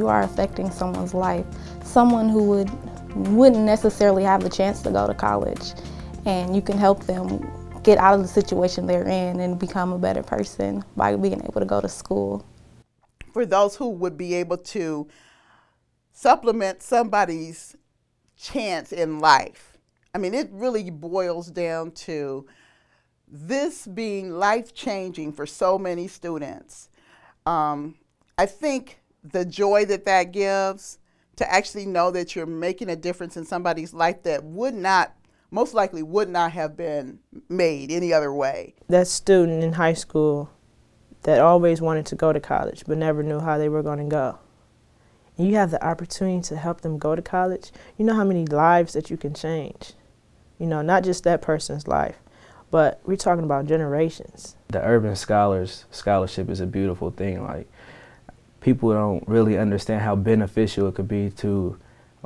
you are affecting someone's life, someone who wouldn't necessarily have the chance to go to college, and you can help them get out of the situation they're in and become a better person by being able to go to school. For those who would be able to supplement somebody's chance in life, I mean, it really boils down to this being life-changing for so many students. I think the joy that that gives to actually know that you're making a difference in somebody's life that most likely would not have been made any other way. That student in high school that always wanted to go to college but never knew how they were going to go. And you have the opportunity to help them go to college. You know how many lives that you can change. You know, not just that person's life, but we're talking about generations. The Urban Scholars Scholarship is a beautiful thing. Like, people don't really understand how beneficial it could be to,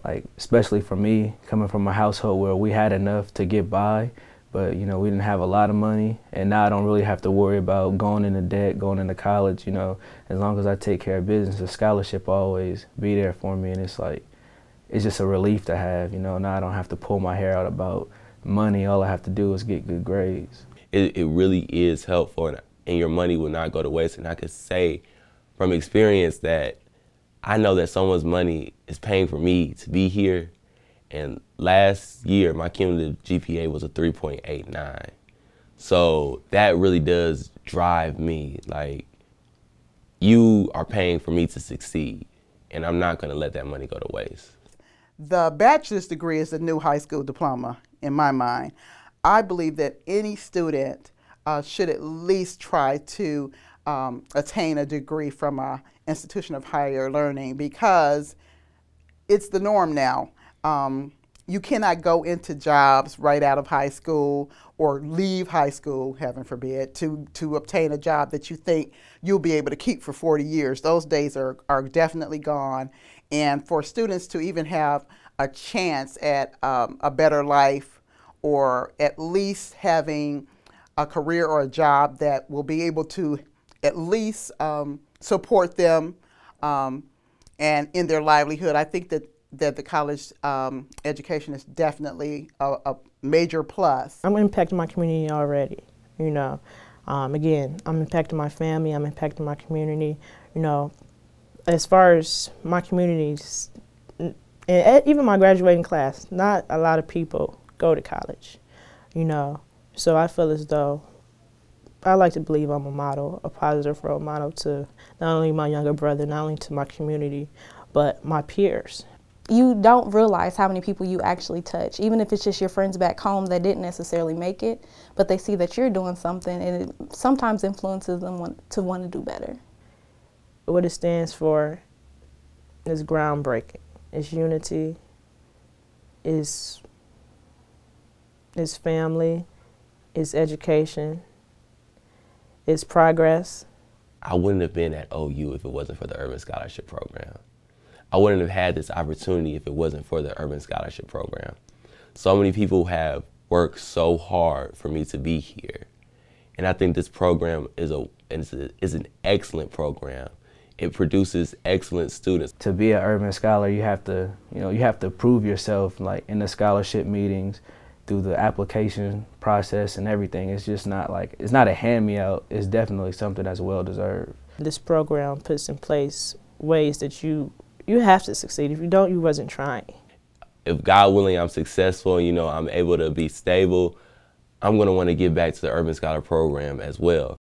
like, especially for me, coming from a household where we had enough to get by, but, you know, we didn't have a lot of money, and now I don't really have to worry about going into debt, going into college, you know. As long as I take care of business, the scholarship will always be there for me, and it's like, it's just a relief to have, you know. Now I don't have to pull my hair out about money. All I have to do is get good grades. It really is helpful, and your money will not go to waste. And I could say from experience that I know that someone's money is paying for me to be here. And last year, my cumulative GPA was a 3.89. So that really does drive me. Like, you are paying for me to succeed, and I'm not going to let that money go to waste. The bachelor's degree is the new high school diploma, in my mind. I believe that any student should at least try to attain a degree from an institution of higher learning, because it's the norm now. You cannot go into jobs right out of high school or leave high school, heaven forbid, to obtain a job that you think you'll be able to keep for 40 years. Those days are definitely gone. And for students to even have a chance at a better life, or at least having a career or a job that will be able to at least support them and in their livelihood, I think that the college education is definitely a major plus. I'm impacting my community already, you know. Again, I'm impacting my family, I'm impacting my community, you know. As far as my communities, and even my graduating class, not a lot of people go to college, you know. So I feel as though I like to believe I'm a model, a positive role model to not only my younger brother, not only to my community, but my peers. You don't realize how many people you actually touch, even if it's just your friends back home that didn't necessarily make it, but they see that you're doing something, and it sometimes influences them to want to do better. What it stands for is groundbreaking. It's unity, it's family, it's education, it's progress. I wouldn't have been at OU if it wasn't for the Urban Scholarship Program. I wouldn't have had this opportunity if it wasn't for the Urban Scholarship Program. So many people have worked so hard for me to be here. And I think this program is an excellent program. It produces excellent students. To be an Urban Scholar, you have to prove yourself, like, in the scholarship meetings, through the application process and everything. It's just not like, it's not a hand-me-out. It's definitely something that's well-deserved. This program puts in place ways that you have to succeed. If you don't, you wasn't trying. If God willing, I'm successful, you know, I'm able to be stable, I'm going to want to give back to the Urban Scholar Program as well.